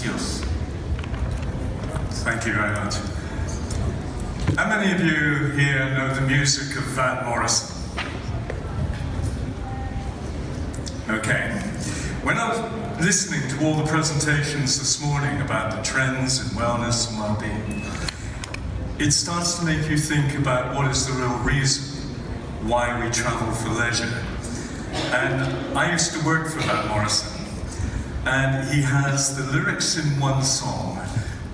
precioso. Thank you very much. How many of you here know the music of Van Morrison? Okay. When I was listening to all the presentations this morning about the trends in wellness and well-being, it starts to make you think about what is the real reason why we travel for leisure. And I used to work for Van Morrison, and he has the lyrics in one song,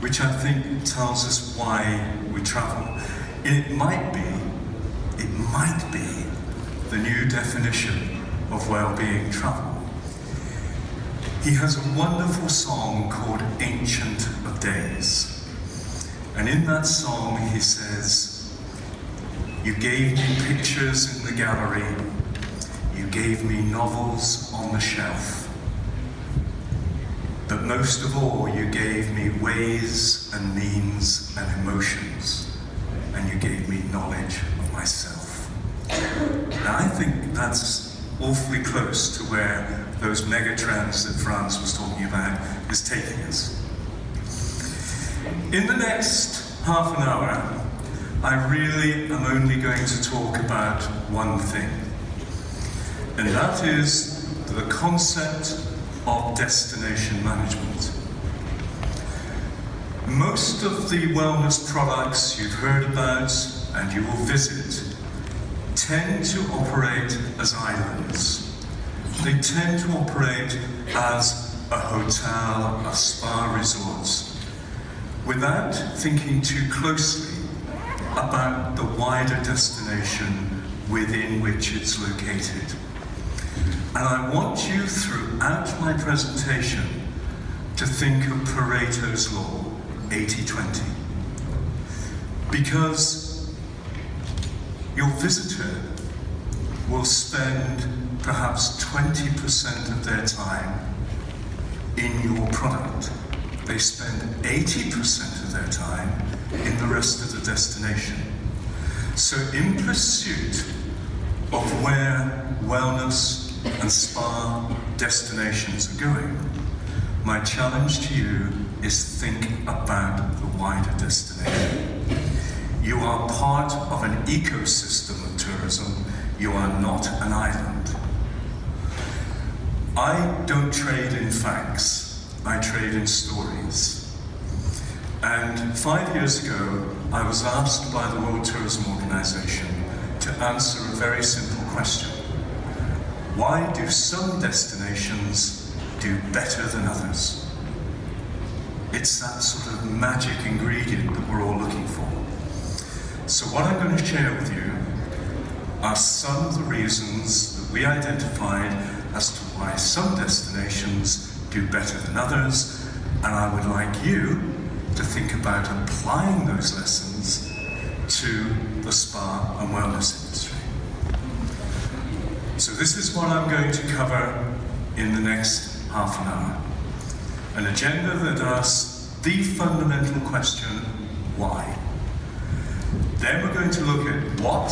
which I think tells us why we travel. And it might be the new definition of well-being travel. He has a wonderful song called Ancient of Days. And in that song he says, "You gave me pictures in the gallery, you gave me novels on the shelf. But most of all, you gave me ways and means and emotions, and you gave me knowledge of myself." Now I think that's awfully close to where those megatrends that Franz was talking about is taking us. In the next half an hour, I really am only going to talk about one thing, and that is the concept of destination management. Most of the wellness products you've heard about and you will visit tend to operate as islands. They tend to operate as a hotel, a spa resort, without thinking too closely about the wider destination within which it's located. And I want you throughout my presentation to think of Pareto's law, 80-20. Because your visitor will spend perhaps 20% of their time in your product. They spend 80% of their time in the rest of the destination. So in pursuit of where wellness and spa destinations are going, my challenge to you is think about the wider destination. You are part of an ecosystem of tourism. You are not an island. I don't trade in facts. I trade in stories. And 5 years ago, I was asked by the World Tourism Organization to answer a very simple question. Why do some destinations do better than others? It's that sort of magic ingredient that we're all looking for. So what I'm going to share with you are some of the reasons that we identified as to why some destinations do better than others, and I would like you to think about applying those lessons to the spa and wellness industry. So this is what I'm going to cover in the next half an hour. An agenda that asks the fundamental question, why? Then we're going to look at what,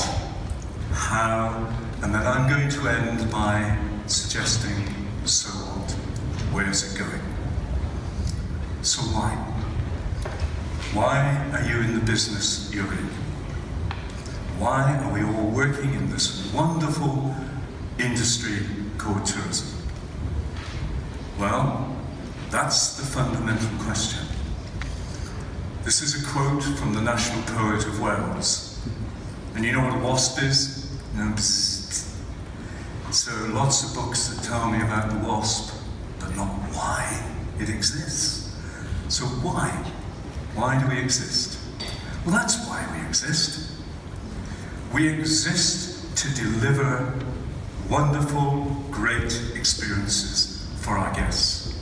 how, and then I'm going to end by suggesting, so what? Where's it going? So why? Why are you in the business you're in? Why are we all working in this wonderful industry called tourism? Well, that's the fundamental question. This is a quote from the national poet of Wales. And you know what a wasp is? No, so lots of books that tell me about the wasp, but not why it exists. So why? Why do we exist? Well, that's why we exist. We exist to deliver wonderful, great experiences for our guests.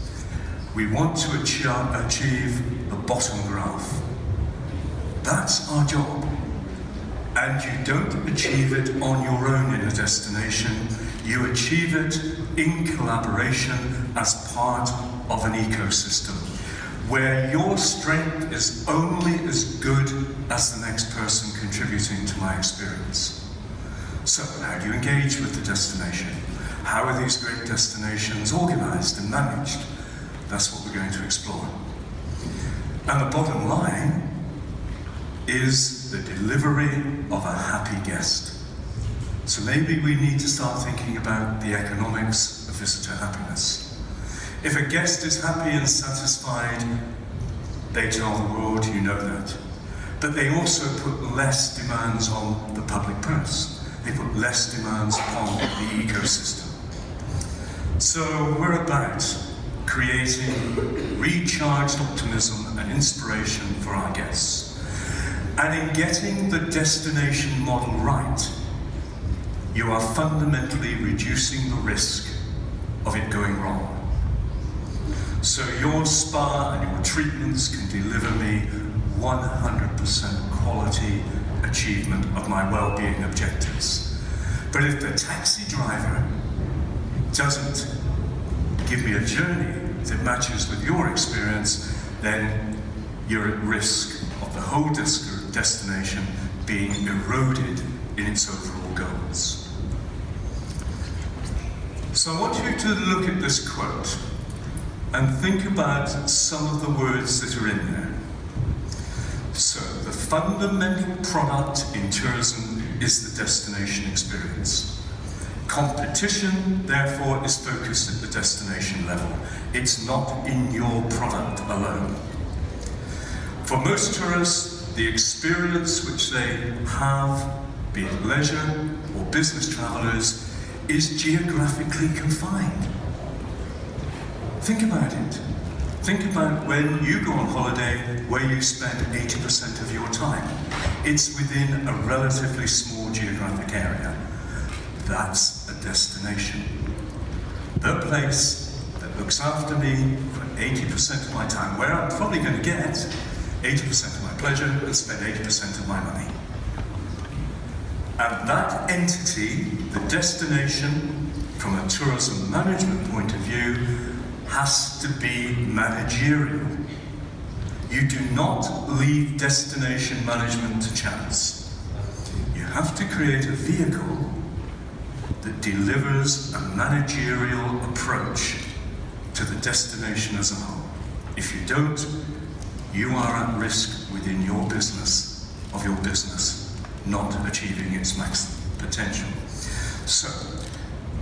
We want to achieve the bottom graph. That's our job. And you don't achieve it on your own in a destination. You achieve it in collaboration as part of an ecosystem, where your strength is only as good as the next person contributing to my experience. So how do you engage with the destination? How are these great destinations organized and managed? That's what we're going to explore. And the bottom line is the delivery of a happy guest. So maybe we need to start thinking about the economics of visitor happiness. If a guest is happy and satisfied, they tell the world, you know that. But they also put less demands on the public purse. They put less demands upon the ecosystem. So we're about creating recharged optimism and inspiration for our guests. And in getting the destination model right, you are fundamentally reducing the risk of it going wrong. So your spa and your treatments can deliver me 100% quality achievement of my well-being objectives. But if the taxi driver doesn't give me a journey that matches with your experience, then you're at risk of the whole destination being eroded in its overall goals. So I want you to look at this quote and think about some of the words that are in there. So, the fundamental product in tourism is the destination experience. Competition, therefore, is focused at the destination level. It's not in your product alone. For most tourists, the experience which they have, be it leisure or business travelers, is geographically confined. Think about it. Think about when you go on holiday where you spend 80% of your time. It's within a relatively small geographic area. That's a destination. The place that looks after me for 80% of my time, where I'm probably going to get 80% of my pleasure and spend 80% of my money. And that entity, the destination, from a tourism management point of view, has to be managerial. You do not leave destination management to chance. You have to create a vehicle that delivers a managerial approach to the destination as a whole. If you don't, you are at risk within your business, of your business, not achieving its maximum potential. So,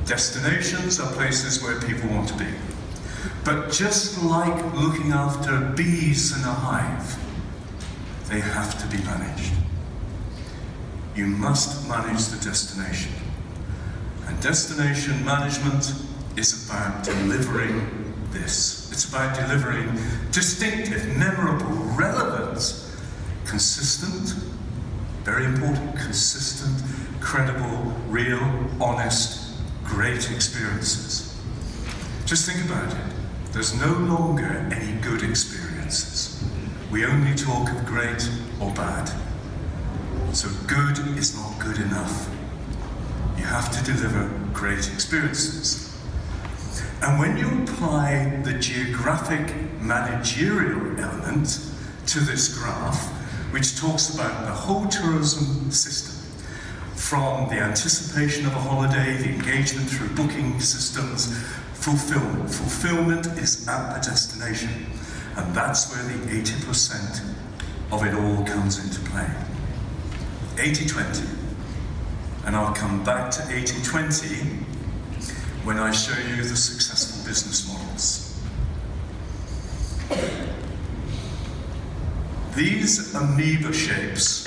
destinations are places where people want to be. But just like looking after bees in a hive, they have to be managed. You must manage the destination. And destination management is about delivering this. It's about delivering distinctive, memorable, relevant, consistent, very important, consistent, credible, real, honest, great experiences. Just think about it. There's no longer any good experiences. We only talk of great or bad. So good is not good enough. You have to deliver great experiences. And when you apply the geographic managerial element to this graph, which talks about the whole tourism system, from the anticipation of a holiday, the engagement through booking systems, fulfillment. Fulfillment is at the destination, and that's where the 80% of it all comes into play. 80-20. And I'll come back to 80-20 when I show you the successful business models. These amoeba shapes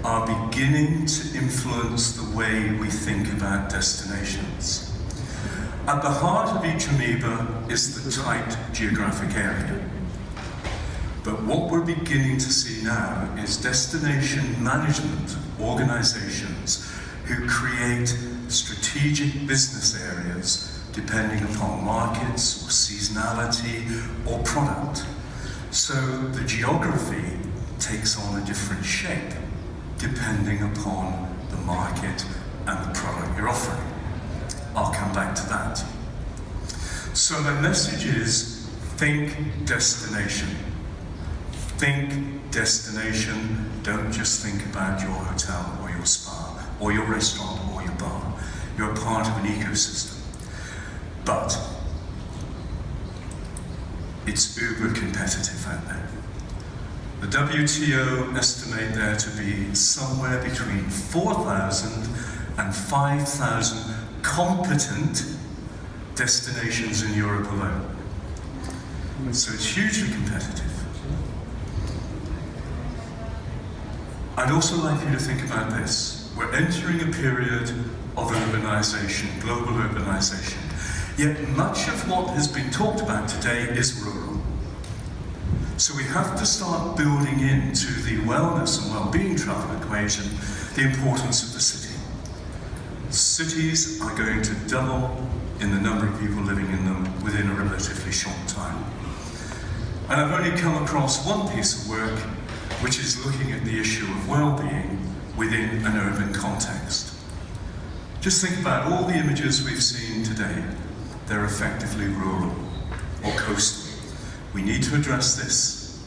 are beginning to influence the way we think about destinations. At the heart of each amoeba is the tight geographic area. But what we're beginning to see now is destination management organizations who create strategic business areas depending upon markets or seasonality or product. So the geography takes on a different shape depending upon the market and the product you're offering. I'll come back to that. So the message is, think destination. Think destination. Don't just think about your hotel or your spa or your restaurant or your bar. You're part of an ecosystem. But it's uber competitive out there. The WTO estimate there to be somewhere between 4,000 and 5,000 competent destinations in Europe alone. So it's hugely competitive. I'd also like you to think about this. We're entering a period of urbanization, global urbanization. Yet much of what has been talked about today is rural. So we have to start building into the wellness and well-being travel equation the importance of the city. Cities are going to double in the number of people living in them within a relatively short time. And I've only come across one piece of work which is looking at the issue of well-being within an urban context. Just think about all the images we've seen today. They're effectively rural or coastal. We need to address this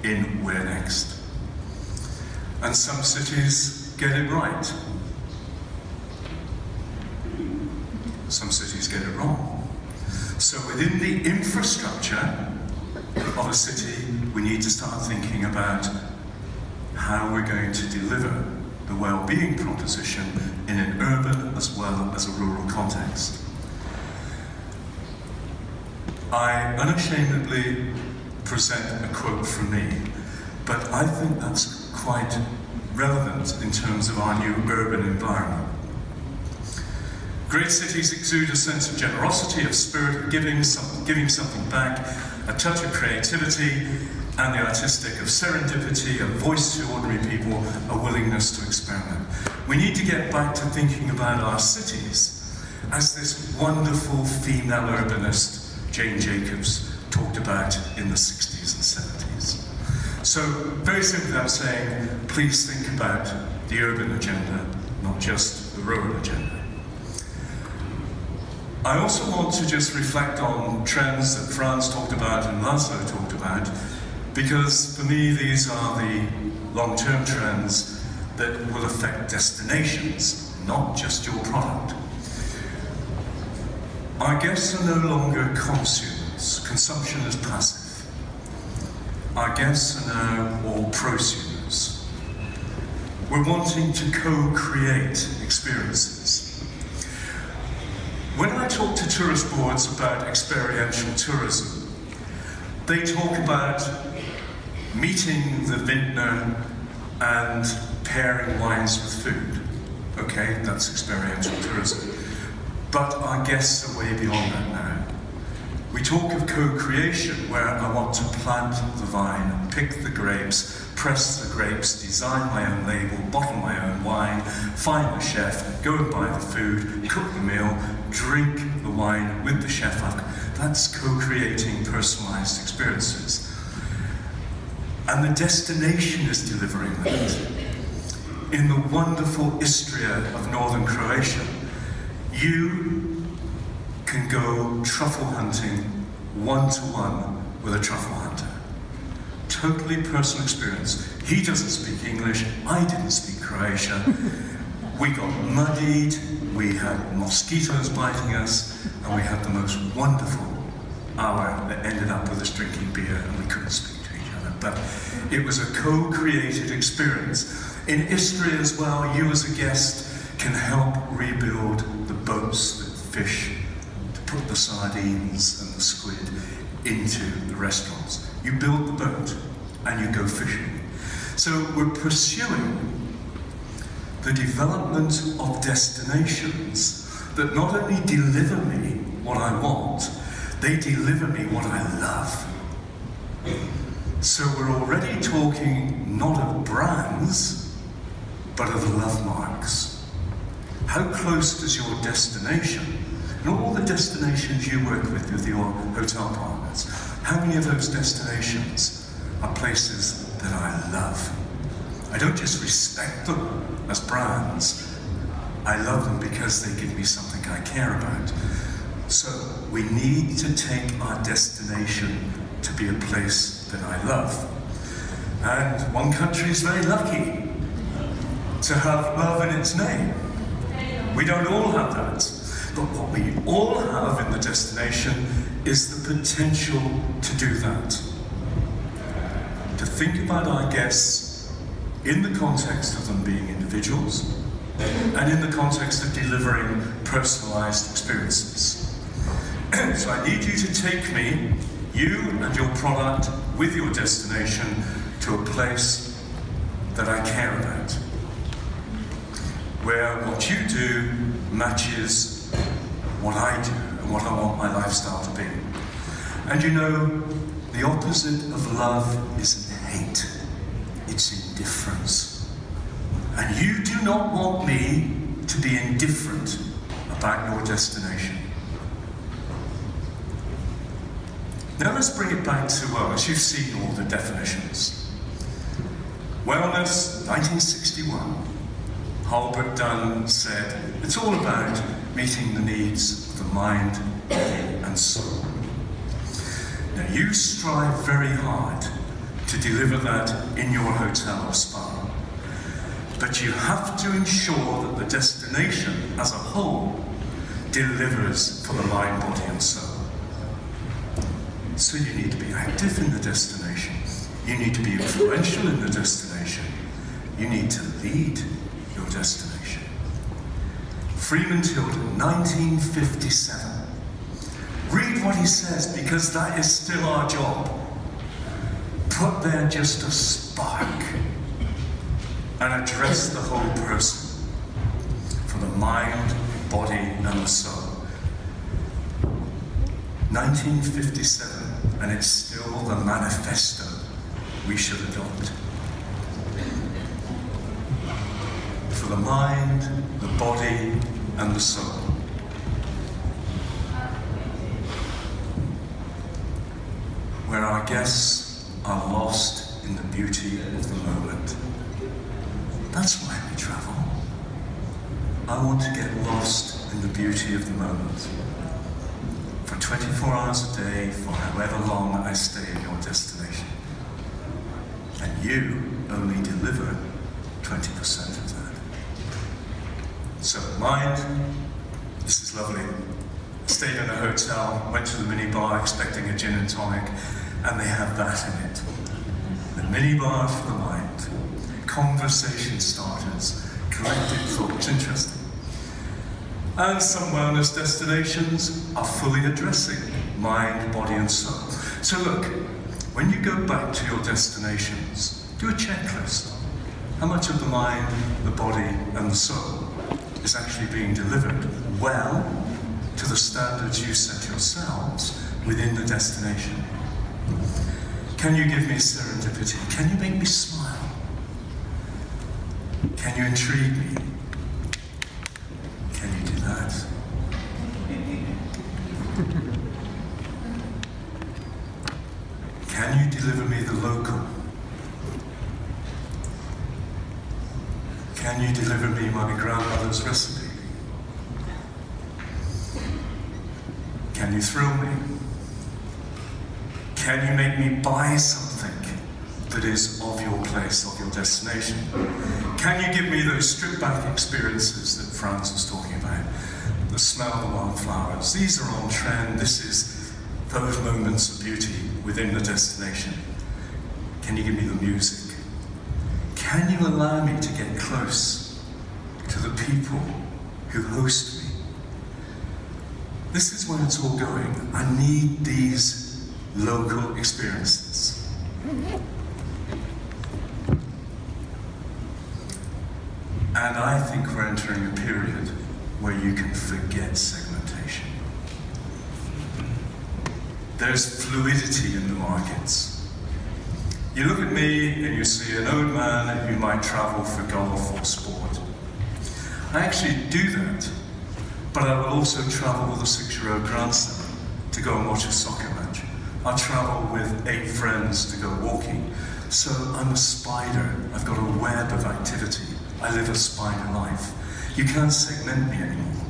in Where Next. And some cities get it right. Some cities get it wrong. So within the infrastructure of a city, we need to start thinking about how we're going to deliver the well-being proposition in an urban as well as a rural context. I unashamedly present a quote from me, but I think that's quite relevant in terms of our new urban environment. Great cities exude a sense of generosity, of spirit, of giving something back, a touch of creativity, and the artistic of serendipity, a voice to ordinary people, a willingness to experiment. We need to get back to thinking about our cities as this wonderful female urbanist Jane Jacobs talked about in the 60s and 70s. So, very simply I'm saying, please think about the urban agenda, not just the rural agenda. I also want to just reflect on trends that Franz talked about and Laszlo talked about, because for me these are the long-term trends that will affect destinations, not just your product. Our guests are no longer consumers. Consumption is passive. Our guests are now all prosumers. We're wanting to co-create experiences. When I talk to tourist boards about experiential tourism, they talk about meeting the vintner and pairing wines with food. Okay, that's experiential tourism. But our guests are way beyond that now. We talk of co-creation, where I want to plant the vine, pick the grapes, press the grapes, design my own label, bottle my own wine, find the chef, go and buy the food, cook the meal, drink the wine with the chef. That's co-creating personalized experiences. And the destination is delivering that. In the wonderful Istria of northern Croatia, you can go truffle hunting one-to-one with a truffle hunter. Totally personal experience. He doesn't speak English, I didn't speak Croatian. We got muddied, we had mosquitoes biting us, and we had the most wonderful hour that ended up with us drinking beer, and we couldn't speak to each other. But it was a co-created experience. In Istria as well, you as a guest can help rebuild the boats that fish, to put the sardines and the squid into the restaurants. You build the boat and you go fishing. So we're pursuing the development of destinations that not only deliver me what I want, they deliver me what I love. So we're already talking not of brands, but of the love marks. How close does your destination, and all the destinations you work with your hotel partners, how many of those destinations are places that I love? I don't just respect them as brands, I love them because they give me something I care about. So we need to take our destination to be a place that I love. And one country is very lucky to have love in its name. We don't all have that. But what we all have in the destination is the potential to do that. To think about our guests in the context of them being individuals and in the context of delivering personalized experiences. So I need you to take me, you and your product, with your destination to a place that I care about, where what you do matches what I do and what I want my lifestyle to be. And you know, the opposite of love isn't hate, it's indifference. And you do not want me to be indifferent about your destination. Now let's bring it back to wellness. You've seen all the definitions. Wellness, 1961. Halbert Dunn said, it's all about meeting the needs of the mind, body, and soul. Now you strive very hard to deliver that in your hotel or spa, but you have to ensure that the destination as a whole delivers for the mind, body, and soul. So you need to be active in the destination. You need to be influential in the destination. You need to lead your destination. Freeman Tilden, 1957. Read what he says, because that is still our job. Put there just a spark and address the whole person for the mind, body, and the soul. 1957, and it's still the manifesto we should adopt. For the mind, the body, and the soul. Where our guests are lost in the beauty of the moment. That's why we travel. I want to get lost in the beauty of the moment. For 24 hours a day, for however long I stay in your destination. And you only deliver 20% of that. So mind, this is lovely. Stayed in a hotel, went to the minibar expecting a gin and tonic, and they have that in it. The minibar for the mind, conversation starters, collective thoughts, interesting. And some wellness destinations are fully addressing mind, body, and soul. So look, when you go back to your destinations, do a checklist. How much of the mind, the body, and the soul is actually being delivered well to the standards you set yourselves within the destination? Can you give me serendipity? Can you make me smile? Can you intrigue me? Can you do that? Can you deliver me the local? Can you deliver me my grandmother's recipe? Can you thrill me? Can you make me buy something that is of your place, of your destination? Can you give me those stripped-back experiences that Franz was talking about? The smell of the wildflowers. These are on trend. This is those moments of beauty within the destination. Can you give me the music? Can you allow me to get close to the people who host me? This is where it's all going. I need these local experiences. And I think we're entering a period where you can forget segmentation. There's fluidity in the markets. You look at me and you see an old man who might travel for golf or sport. I actually do that, but I will also travel with a 6-year-old grandson to go and watch a soccer match. I travel with 8 friends to go walking. So I'm a spider. I've got a web of activity. I live a spider life. You can't segment me anymore.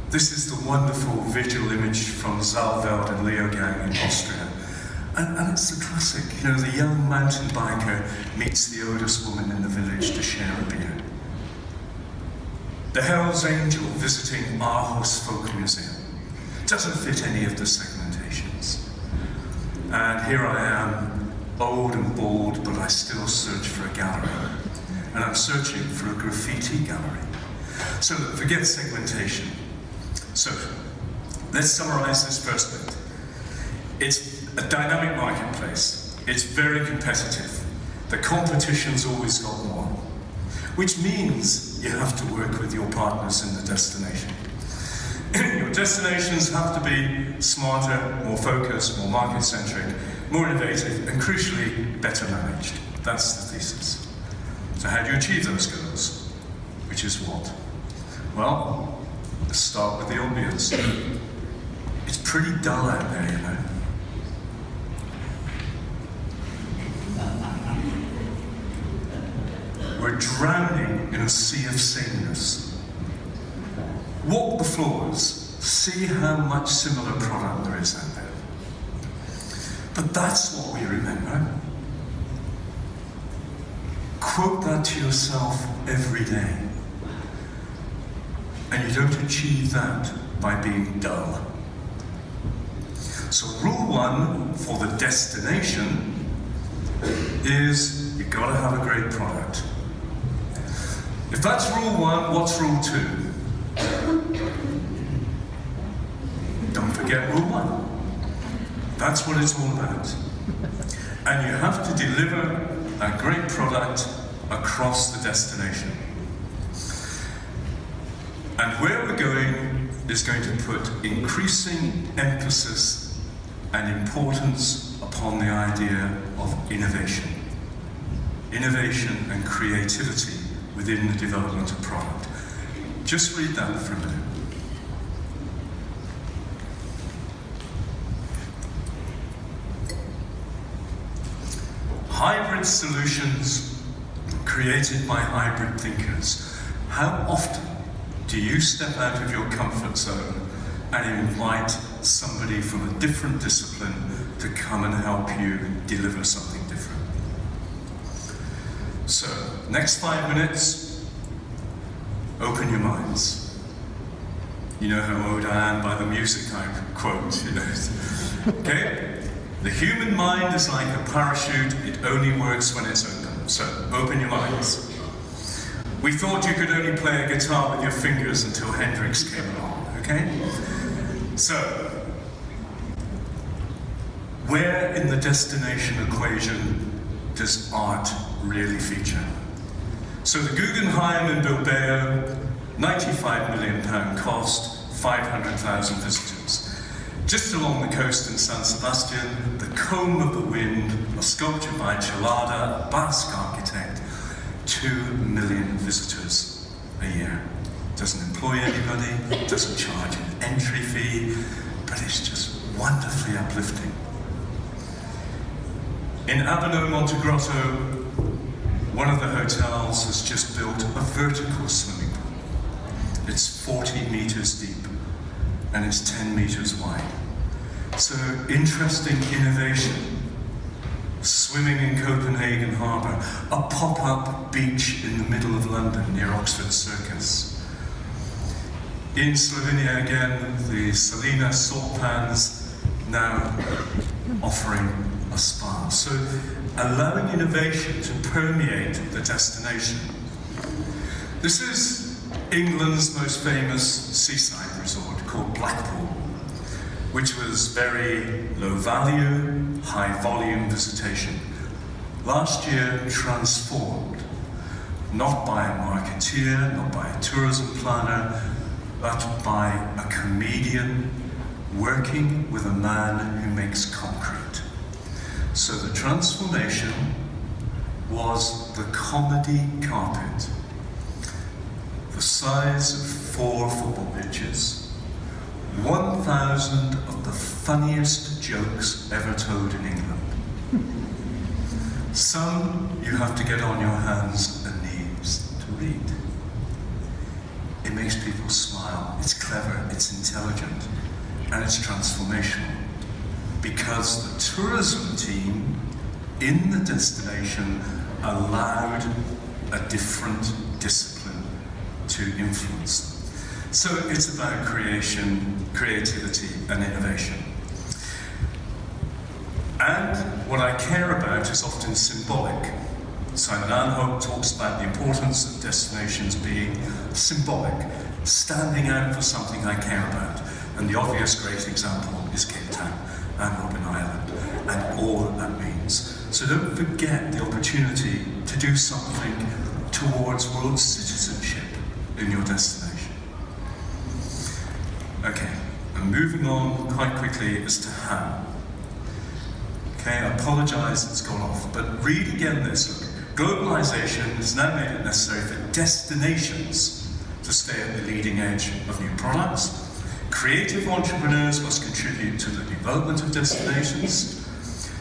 This is the wonderful visual image from Saalfeld and Leogang in Austria. And it's the classic, you know, the young mountain biker meets the oldest woman in the village to share a beer. The Hell's Angel visiting Aarhus Folk Museum. Doesn't fit any of the segmentations. And here I am, old and bald, but I still search for a gallery. And I'm searching for a graffiti gallery. So forget segmentation. So let's summarize this first bit. It's a dynamic marketplace. It's very competitive. The competition's always got more, which means you have to work with your partners in the destination. Your destinations have to be smarter, more focused, more market-centric, more innovative, and crucially, better managed. That's the thesis. So how do you achieve those goals? Which is what? Well, let's start with the obvious. It's pretty dull out there, you know. We're drowning in a sea of sameness. Walk the floors, see how much similar product there is out there. But that's what we remember. Quote that to yourself every day. And you don't achieve that by being dull. So rule one for the destination is you've got to have a great product. If that's rule one, what's rule two? Don't forget rule one. That's what it's all about. And you have to deliver a great product across the destination. And where we're going is going to put increasing emphasis and importance upon the idea of innovation. Innovation and creativity within the development of product. Just read that for a minute. Hybrid solutions created by hybrid thinkers. How often do you step out of your comfort zone and invite somebody from a different discipline to come and help you deliver something different? So, next 5 minutes, open your minds. You know how old I am by the music I quote, you know. Okay? The human mind is like a parachute, it only works when it's open. So, open your minds. We thought you could only play a guitar with your fingers until Hendrix came along, okay? So, where in the destination equation does art really feature? So the Guggenheim in Bilbao, £95 million cost, 500,000 visitors. Just along the coast in San Sebastian, the Comb of the Wind, a sculpture by Chelada, a Basque architect, 2 million visitors a year. Doesn't employ anybody, doesn't charge an entry fee, but it's just wonderfully uplifting. In Abano, Montegrotto, one of the hotels has just built a vertical swimming pool. It's 40 meters deep and it's 10 meters wide. So interesting innovation. Swimming in Copenhagen Harbour, a pop-up beach in the middle of London near Oxford Circus. In Slovenia again, the Salina salt pans now offering a spa. So allowing innovation to permeate the destination. This is England's most famous seaside resort called Blackpool, which was very low value, high volume visitation. Last year transformed, not by a marketeer, not by a tourism planner, but by a comedian working with a man who makes concrete. So the transformation was the comedy carpet, the size of 4 football pitches, 1,000 of the funniest jokes ever told in England. Some you have to get on your hands and knees to read. It makes people smile, it's clever, it's intelligent, and it's transformational. Because the tourism team in the destination allowed a different discipline to influence them. So it's about creation, creativity, and innovation. And what I care about is often symbolic. Simon Anholt talks about the importance of destinations being symbolic, standing out for something I care about. And the obvious great example is Cape Town and Robben Island, and all that that means. So don't forget the opportunity to do something towards world citizenship in your destination. Okay, and moving on quite quickly as to how. Okay, I apologise it's gone off, but read again this. Look, globalisation has now made it necessary for destinations to stay at the leading edge of new products. Creative entrepreneurs must contribute to the development of destinations.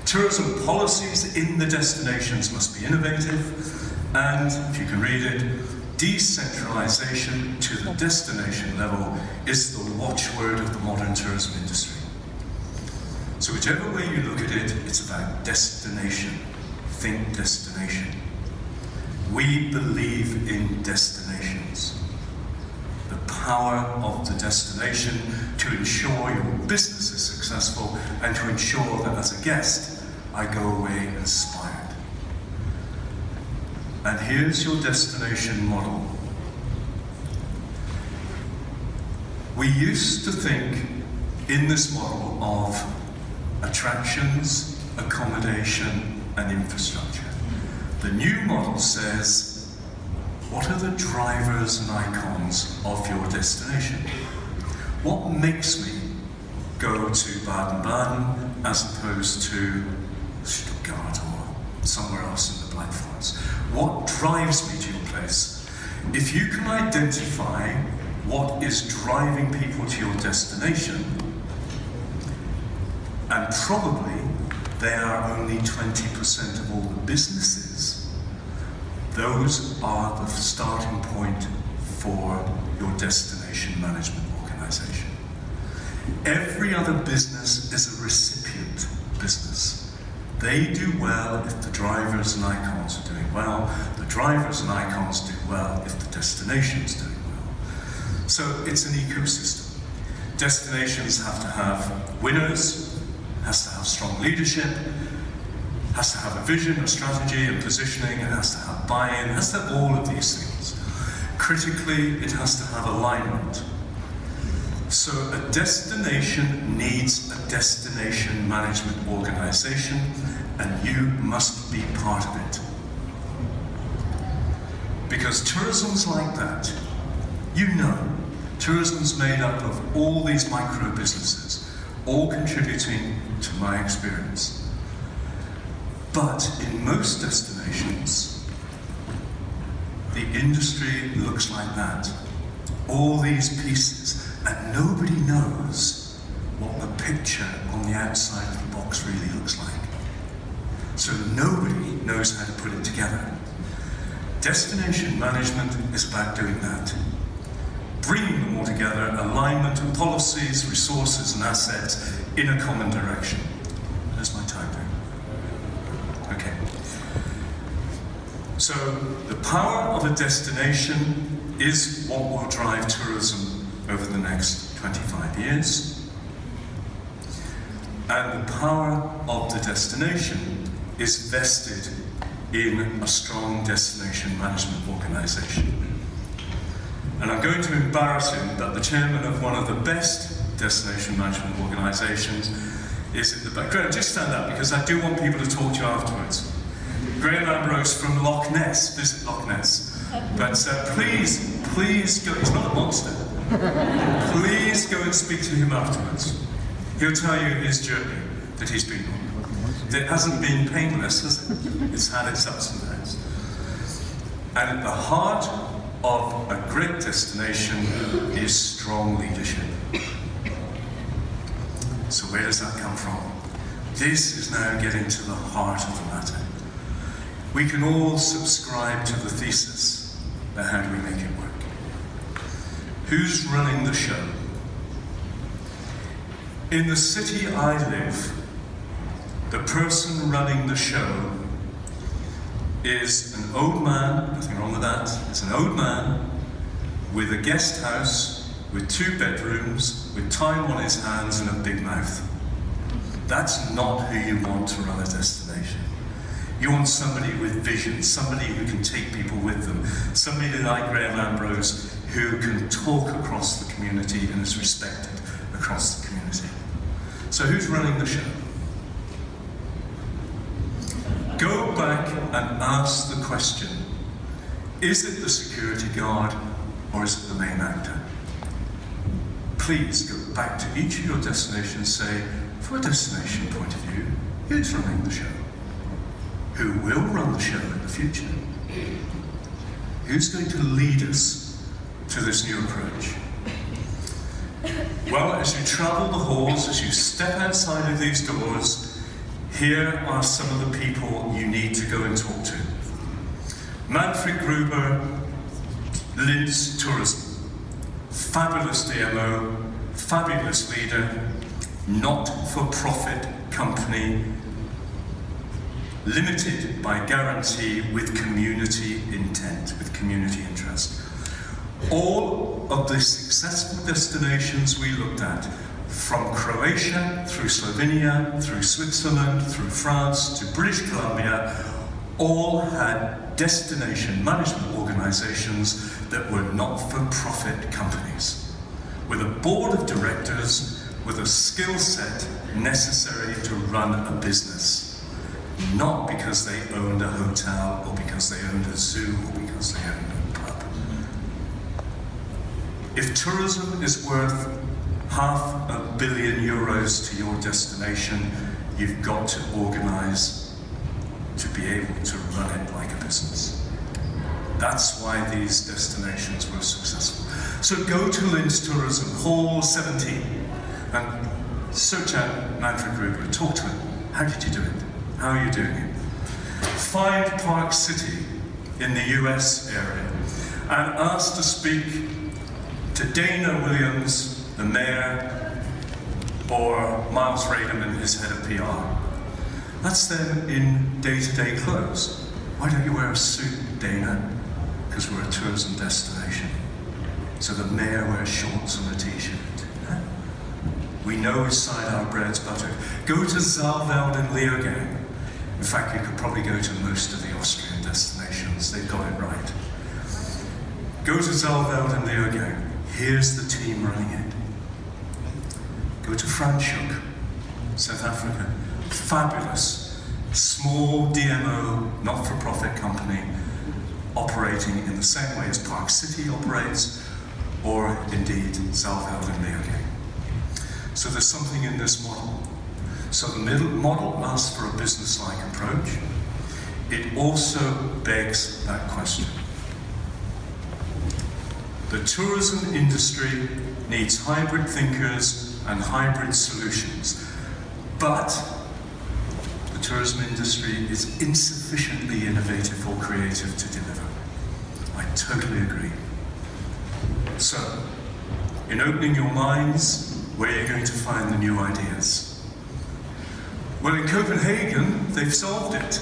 Tourism policies in the destinations must be innovative. And, if you can read it, decentralisation to the destination level is the watchword of the modern tourism industry. So whichever way you look at it, it's about destination. Think destination. We believe in destinations. The power of the destination to ensure your business is successful and to ensure that as a guest, I go away inspired. And here's your destination model. We used to think in this model of attractions, accommodation, and infrastructure. The new model says, what are the drivers and icons of your destination? What makes me go to Baden-Baden as opposed to Stuttgart or somewhere else in the Black Forest? What drives me to your place? If you can identify what is driving people to your destination, and probably they are only 20% of all the businesses, those are the starting point for your destination management organization. Every other business is a recipient business. They do well if the drivers and icons are doing well. The drivers and icons do well if the destination is doing well. So it's an ecosystem. Destinations have to have winners, has to have strong leadership, has to have a vision, a strategy, and positioning, it has to have buy-in, it has to have all of these things. Critically, it has to have alignment. So a destination needs a destination management organization, and you must be part of it. Because tourism's like that. You know, tourism's made up of all these micro businesses, all contributing to my experience. But in most destinations, the industry looks like that. All these pieces, and nobody knows what the picture on the outside of the box really looks like. So nobody knows how to put it together. Destination management is about doing that. Bringing them all together, alignment of policies, resources and assets in a common direction. There's my time there. Okay. So the power of a destination is what will drive tourism over the next 25 years. And the power of the destination is vested in a strong destination management organization. And I'm going to embarrass him, but the chairman of one of the best destination management organizations is in the background. Just stand up, because I do want people to talk to you afterwards. Graham Ambrose from Loch Ness, visit Loch Ness. But please go, he's not a monster. Please go and speak to him afterwards. He'll tell you his journey that he's been on. It hasn't been painless, has it? It's had its ups and downs. And at the heart of a great destination is strong leadership. So where does that come from? This is now getting to the heart of the matter. We can all subscribe to the thesis, but how do we make it work? Who's running the show? In the city I live, the person running the show is an old man, nothing wrong with that, it's an old man with a guest house with 2 bedrooms, with time on his hands and a big mouth. That's not who you want to run a destination. You want somebody with vision, somebody who can take people with them, somebody like Graham Ambrose who can talk across the community and is respected across the community. So who's running the show? Go back and ask the question, is it the security guard or is it the main actor? Please go back to each of your destinations and say, from a destination point of view, who's running the show? Who will run the show in the future? Who's going to lead us to this new approach? Well, as you travel the halls, as you step outside of these doors, here are some of the people you need to go and talk to. Manfred Gruber, Linz Tourism. Fabulous DMO, fabulous leader, not-for-profit company, limited by guarantee with community intent, with community interest. All of the successful destinations we looked at, from Croatia, through Slovenia, through Switzerland, through France, to British Columbia, all had destination management organizations that were not-for-profit companies, with a board of directors with a skill set necessary to run a business, not because they owned a hotel, or because they owned a zoo, or because they owned a pub. If tourism is worth €500 million to your destination, you've got to organize to be able to run it like a business. That's why these destinations were successful. So go to Linz Tourism, Hall 17, and search out Manfred Gruber, talk to him. How did you do it? How are you doing it? Find Park City in the US area and ask to speak to Dana Williams, the mayor, or Miles Raderman, his head of PR. That's them in day-to-day clothes. Why don't you wear a suit, Dana? Because we're a tourism destination. So the mayor wears shorts and a t-shirt. We know which side our bread's buttered. Go to Zaalveld and Leogang. In fact, you could probably go to most of the Austrian destinations. They've got it right. Go to Zaalveld and Leogang. Here's the team running it. Go to Franschhoek, South Africa. Fabulous, small DMO, not-for-profit company, operating in the same way as Park City operates, or indeed Zaalveld and Leogang. So there's something in this model. So the middle model asks for a business-like approach. It also begs that question. The tourism industry needs hybrid thinkers and hybrid solutions, but the tourism industry is insufficiently innovative or creative to deliver. I totally agree. So, in opening your minds, where are you going to find the new ideas? Well, in Copenhagen, they've solved it.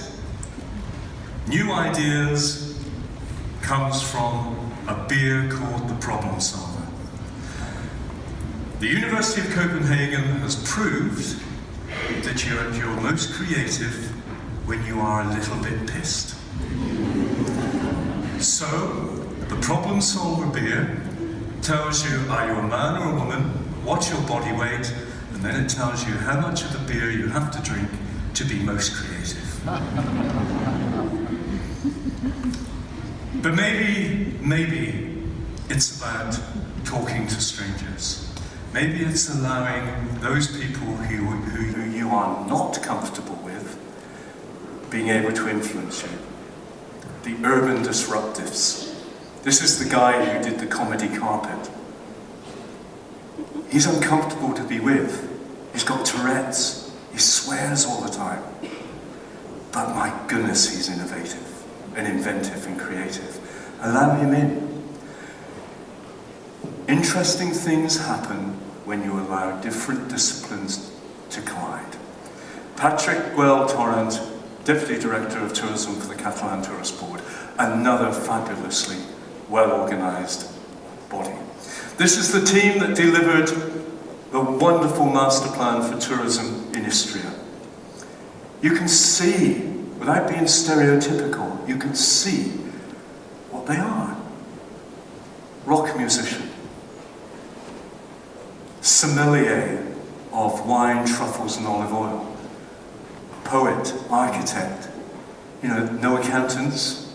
New ideas comes from a beer called the Problem Solver. The University of Copenhagen has proved that you're at your most creative when you are a little bit pissed. So, the Problem Solver beer tells you, are you a man or a woman, what's your body weight, and then it tells you how much of the beer you have to drink to be most creative. But maybe it's about talking to strangers. Maybe it's allowing those people who you are not comfortable with being able to influence you. The urban disruptives. This is the guy who did the comedy carpet. He's uncomfortable to be with. He's got Tourette's. He swears all the time. But my goodness, he's innovative and inventive and creative. Allow him in. Interesting things happen when you allow different disciplines to collide. Patrick Guel-Torrent, Deputy Director of Tourism for the Catalan Tourist Board, another fabulously well-organized body. This is the team that delivered the wonderful master plan for tourism in Istria. You can see, without being stereotypical, you can see what they are. Rock musician, sommelier of wine, truffles and olive oil, poet, architect, no accountants,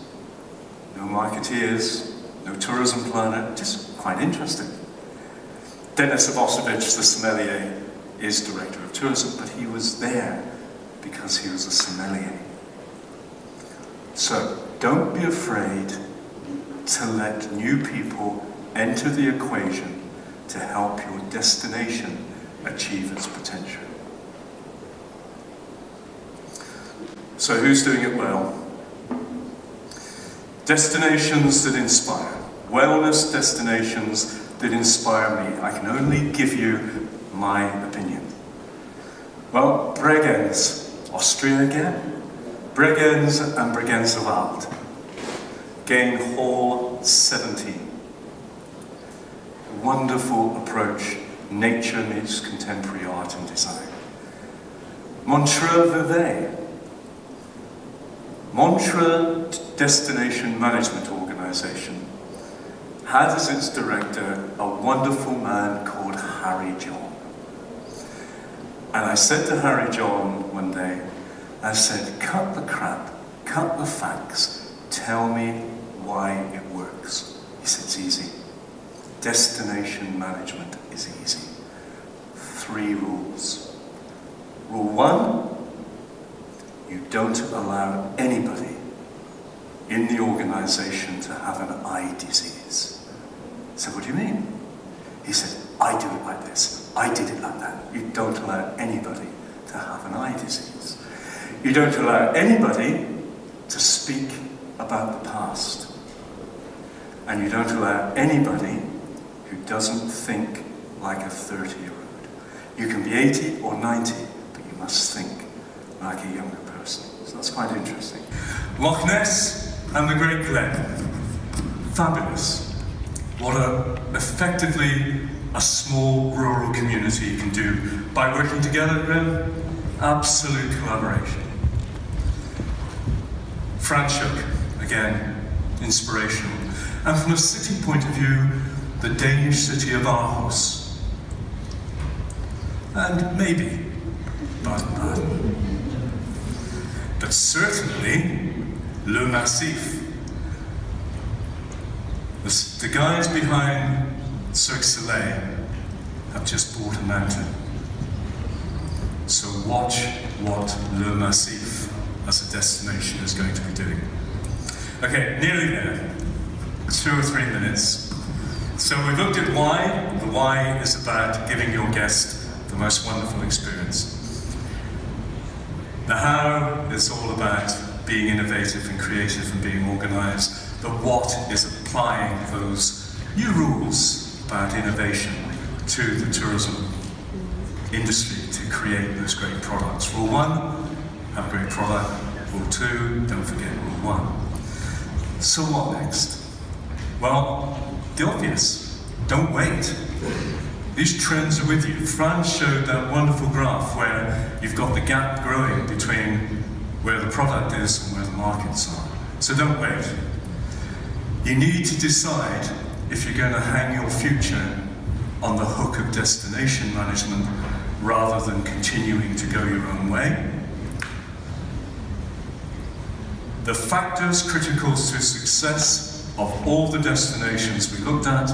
no marketeers, no tourism planner, just quite interesting. Denis Ivosovich, the sommelier, is director of tourism, but he was there because he was a sommelier. So don't be afraid to let new people enter the equation to help your destination achieve its potential. So who's doing it well? Destinations that inspire. Wellness destinations that inspire me. I can only give you my opinion. Well, Bregenz, Austria again. Bregenz and Bregenzer Wald. Gain Hall 17. Wonderful approach. Nature meets contemporary art and design. Montreux-Vevey. Montreux Destination Management Organization had as its director a wonderful man called Harry John. And I said to Harry John one day, I said, cut the crap, cut the facts, tell me why it works. He said, it's easy. Destination management is easy. 3 rules. Rule 1, you don't allow anybody in the organization to have an eye disease. I said, what do you mean? He said, I do it like this, I did it like that. You don't allow anybody to have an eye disease. You don't allow anybody to speak about the past. And you don't allow anybody who doesn't think like a 30-year-old. You can be 80 or 90, but you must think like a younger person. So that's quite interesting. Loch Ness and the Great Glen. Fabulous. What effectively a small rural community can do by working together, Graham. Absolute collaboration. Franschhoek, again, inspirational. And from a city point of view, the Danish city of Aarhus. And maybe Baden-Baden. But certainly, Le Massif. The guys behind Cirque du Soleil have just bought a mountain. So watch what Le Massif as a destination is going to be doing. Okay, nearly there. 2 or 3 minutes. So we've looked at why. The why is about giving your guest the most wonderful experience. The how is all about being innovative and creative and being organized. The what is applying those new rules about innovation to the tourism industry to create those great products. Rule 1, have a great product. Rule 2, don't forget rule 1. So what next? Well, the obvious. Don't wait. These trends are with you. Franz showed that wonderful graph where you've got the gap growing between where the product is and where the markets are. So don't wait. You need to decide if you're going to hang your future on the hook of destination management rather than continuing to go your own way. The factors critical to success of all the destinations we looked at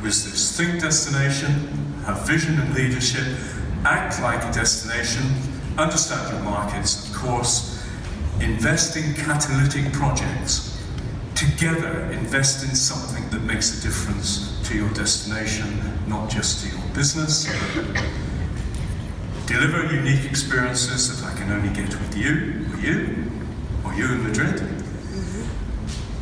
was this: think destination, have vision and leadership, act like a destination, understand your markets, of course, invest in catalytic projects. Together, invest in something that makes a difference to your destination, not just to your business. Deliver unique experiences that I can only get with you, or you in Madrid.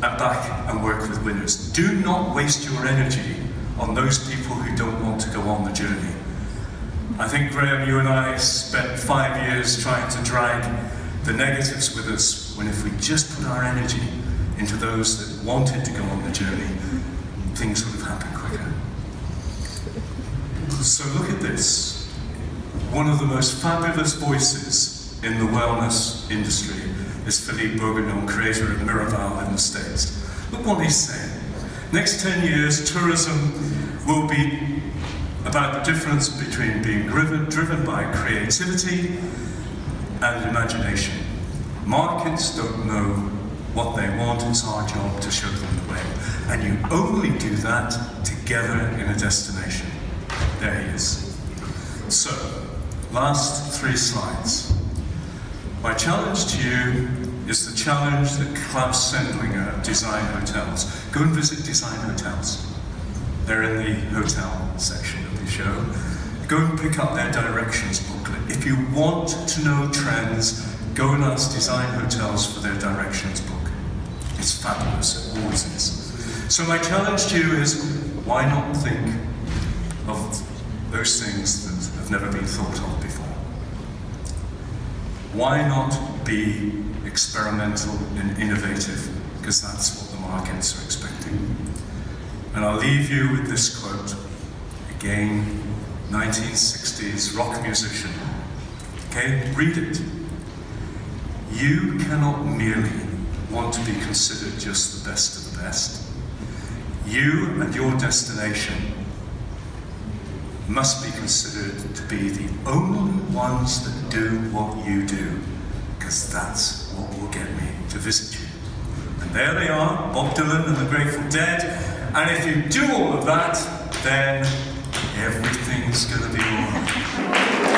And back and work with winners. Do not waste your energy on those people who don't want to go on the journey. I think, Graham, you and I spent 5 years trying to drag the negatives with us, when if we just put our energy into those that wanted to go on the journey, things would have happened quicker. So look at this. One of the most fabulous voices in the wellness industry is Philippe Bourguignon, creator of Miraval in the States. Look what he's saying. Next 10 years, tourism will be about the difference between being driven by creativity and imagination. Markets don't know what they want, it's our job to show them the way. And you only do that together in a destination. There he is. So, last 3 slides. My challenge to you is the challenge that Klaus Sendlinger Design Hotels. Go and visit design hotels. They're in the hotel section of the show. Go and pick up their directions booklet. If you want to know trends, go and ask design hotels for their directions book. It's fabulous, it always is. So my challenge to you is, why not think of those things that have never been thought of before? Why not be experimental and innovative? Because that's what the markets are expecting. And I'll leave you with this quote. Again, 1960s rock musician. Okay, read it. You cannot merely want to be considered just the best of the best. You and your destination must be considered to be the only ones that do what you do, because that's what will get me to visit you. And there they are, Bob Dylan and the Grateful Dead. And if you do all of that, then everything's going to be all right.